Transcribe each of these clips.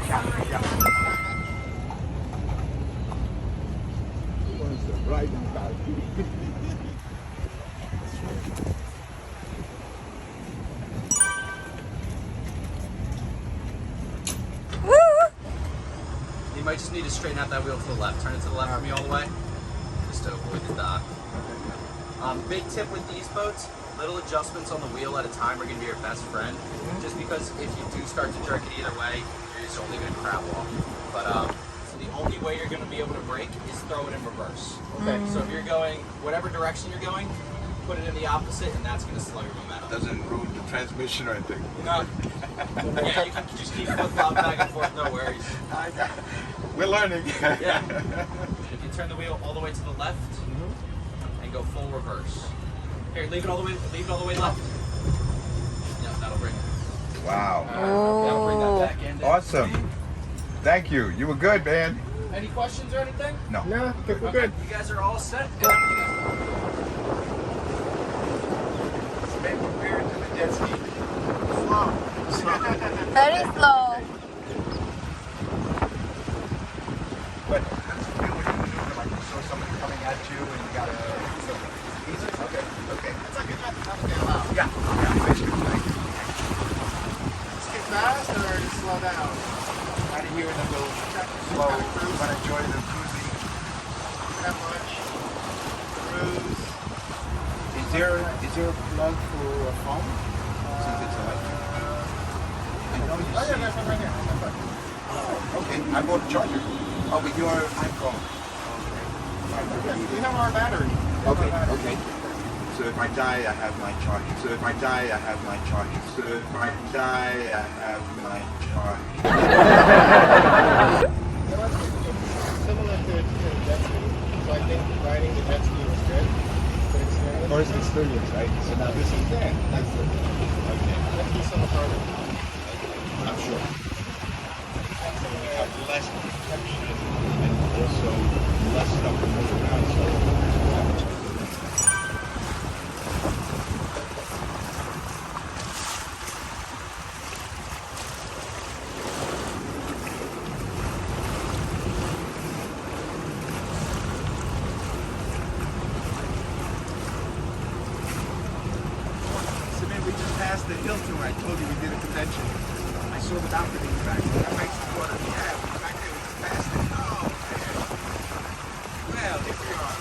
Yeah. Right now. You might just need to straighten out that wheel to the left. Turn it to the left for me all the way, just to avoid the dock. Big tip with these boats, little adjustments on the wheel at a time are going to be your best friend. Just because if you do start to jerk it either way, you're just only going to crab walk. But so the only way you're going to be able to brake is throw it in reverse. Okay. So if you're going whatever direction you're going, put it in the opposite, and that's going to slow your momentum. Doesn't ruin the transmission or anything. No. Yeah, you can just keep flip-flop back and forth, no worries. We're learning. Yeah. If you turn the wheel all the way to the left and go full reverse. Here, leave it all the way left. Yeah, that'll bring it. Wow. That'll bring that back in. Awesome. Thank you. You were good, man. Any questions or anything? No. No, I think we're good. You guys are all set? Stay prepared to the jet ski. Very slow. But that's the feeling when you maneuver, like you saw somebody coming at you and you gotta easy. Okay. It's like a jet ski. Yeah. Basically, like, Skip fast or just slow down? out of here and then go slow. But enjoy the cruising. That much. Cruise. Is there a plug for a phone? Since it's electric. I know you Oh see. yeah, there's one right here. Okay, I bought a charger. Oh, but your iPhone. We have our battery. Okay. So if I die, I have my charger. So if I die, I have my charger. So if I die, I have my charger. Similar to jet ski. So I think riding the jet ski was good. Good experience. First experience, right? So now this is Yeah, that's it. okay. Jet ski so much harder. I'm sure. Have less protection and also less stuff to move around. So we just passed the Hilton where I told you we did a convention. I saw the balcony in the back. That makes the water. Yeah, we were back there. We just passed it. Oh, man. Well, here we are.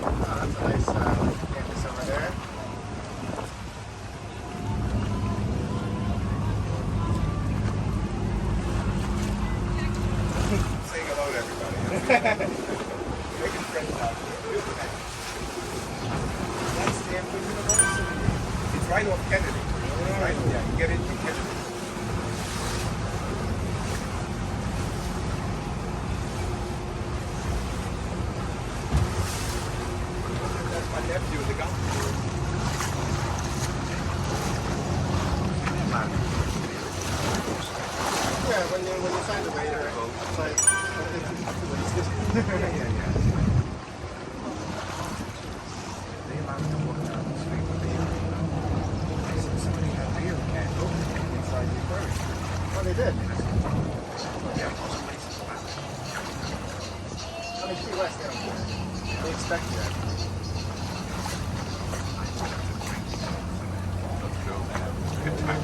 Oh, that's a nice campus over there. Saying hello to everybody. Making friends out there. That's Stanford University. It's right off Kennedy. Right? Yeah, you get it from Kennedy. That's my nephew in the golf. Yeah, when you sign the waiver, it's like, Yeah. They allow you to walk down the street with beer. I said, somebody had beer can open inside the aquarium. oh, they did. Yeah, most places allow it. I mean, Key West, they don't care. They expect you that. Let's go and have a good time.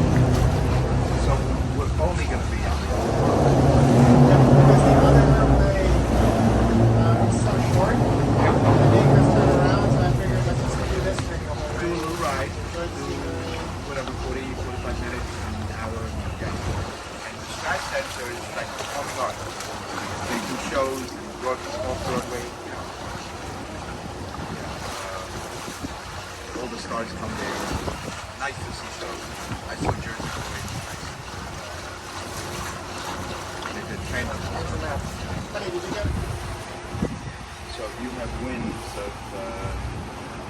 So we're only going to be on the Because the other runway is so short, the neighbors turn around, so I figured let's just do this thing the whole do a way. little ride, Let's do whatever, 40, 45 minutes, an hour, yeah. And the Sky Center is like coming on. They do shows, off Broadway. All the stars come there. Nice to see shows. I saw Jersey Boys. Nice. They did train them. Here's the map. Honey, did you get it? So you have winds of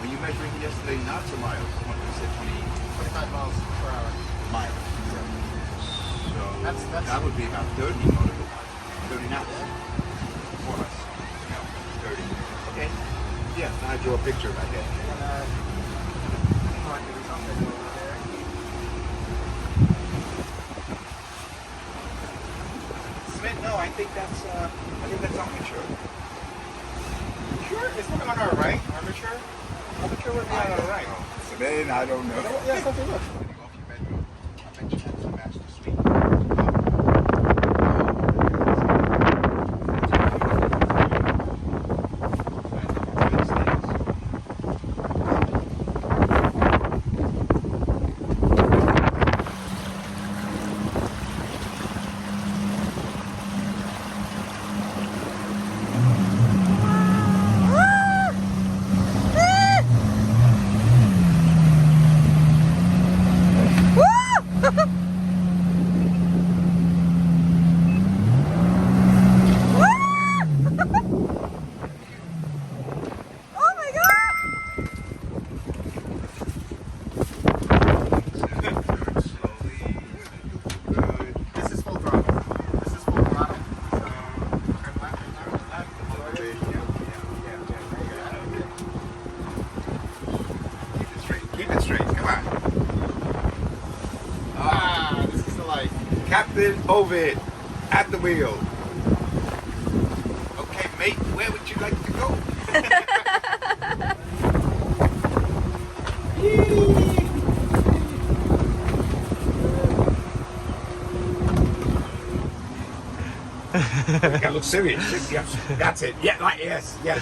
Were you measuring yesterday knots or miles? What you said 25 miles per hour. miles. So That's- that would be about 30 nautical miles. 30 knots. More or less. No, 30. Okay. Yeah, now I drew a picture of that. Yeah. Mark it something over there. Smith, no, I think that's armature. Sure, it's looking on our right. Armature. Armature would be on our right. So then I don't know. Yeah, something look. Off your bedroom. I mentioned that to the master suite. This is full throttle. This is full throttle. So turn left and left. Keep it straight. Come on. Ah, this is the light. Captain Ovid at the wheel. Okay, mate, where would you like to go? You gotta look serious. Yes, that's it. Yeah, like yes, yes.